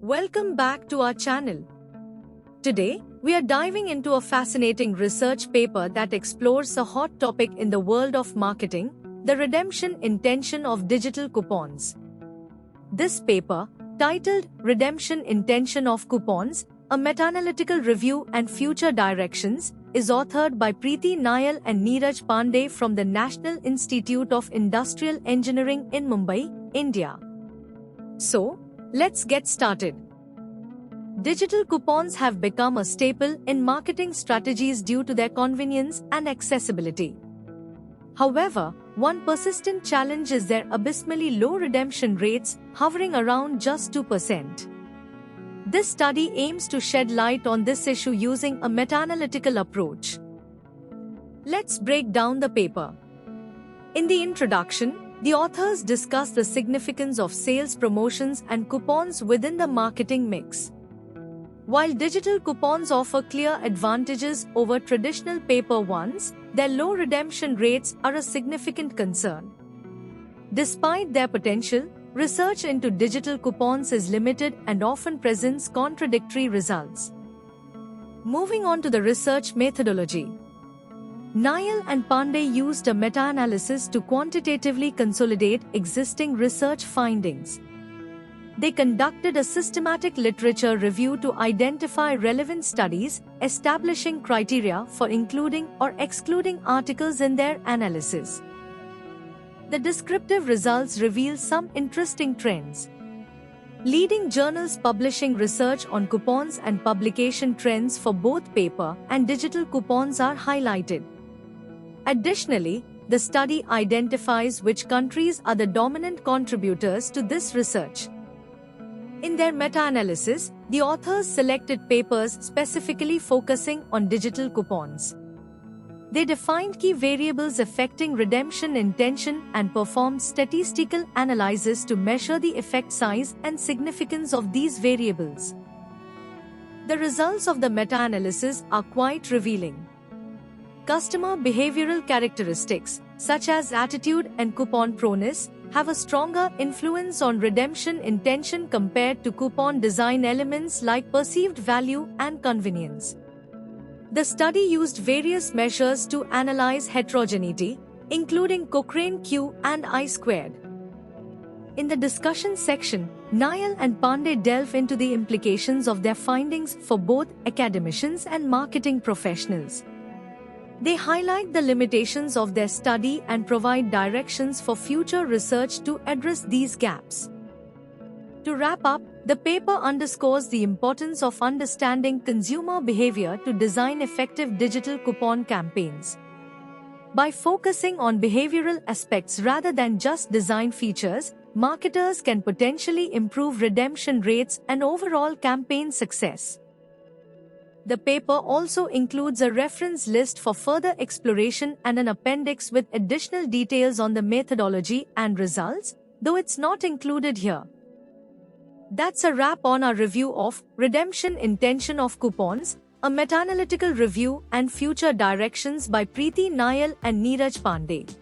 Welcome back to our channel. Today, we are diving into a fascinating research paper that explores a hot topic in the world of marketing, the redemption intention of digital coupons. This paper, titled Redemption Intention of Coupons, a meta-analytical review and future directions, is authored by Preeti Nayal and Neeraj Pandey from the National Institute of Industrial Engineering in Mumbai, India. So, let's get started. Digital coupons have become a staple in marketing strategies due to their convenience and accessibility. However, one persistent challenge is their abysmally low redemption rates, hovering around just 2%. This study aims to shed light on this issue using a meta-analytical approach. Let's break down the paper. In the introduction, the authors discuss the significance of sales promotions and coupons within the marketing mix. While digital coupons offer clear advantages over traditional paper ones, their low redemption rates are a significant concern. Despite their potential, research into digital coupons is limited and often presents contradictory results. Moving on to the research methodology. Nayal and Pandey used a meta-analysis to quantitatively consolidate existing research findings. They conducted a systematic literature review to identify relevant studies, establishing criteria for including or excluding articles in their analysis. The descriptive results reveal some interesting trends. Leading journals publishing research on coupons and publication trends for both paper and digital coupons are highlighted. Additionally, the study identifies which countries are the dominant contributors to this research. In their meta-analysis, the authors selected papers specifically focusing on digital coupons. They defined key variables affecting redemption intention and performed statistical analysis to measure the effect size and significance of these variables. The results of the meta-analysis are quite revealing. Customer behavioral characteristics, such as attitude and coupon proneness, have a stronger influence on redemption intention compared to coupon design elements like perceived value and convenience. The study used various measures to analyze heterogeneity, including Cochrane Q and I-squared. In the discussion section, Nayal and Pandey delve into the implications of their findings for both academicians and marketing professionals. They highlight the limitations of their study and provide directions for future research to address these gaps. To wrap up, the paper underscores the importance of understanding consumer behavior to design effective digital coupon campaigns. By focusing on behavioral aspects rather than just design features, marketers can potentially improve redemption rates and overall campaign success. The paper also includes a reference list for further exploration and an appendix with additional details on the methodology and results, though it's not included here. That's a wrap on our review of Redemption Intention of Coupons, a meta-analytical review and future directions by Preeti Nayal and Neeraj Pandey.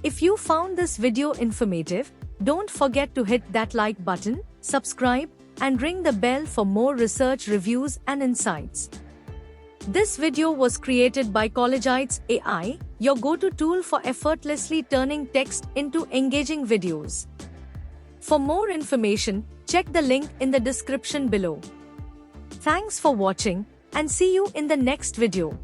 If you found this video informative, don't forget to hit that like button, subscribe, and ring the bell for more research reviews and insights. This video was created by Collegites AI, your go-to tool for effortlessly turning text into engaging videos. For more information, check the link in the description below. Thanks for watching, and see you in the next video.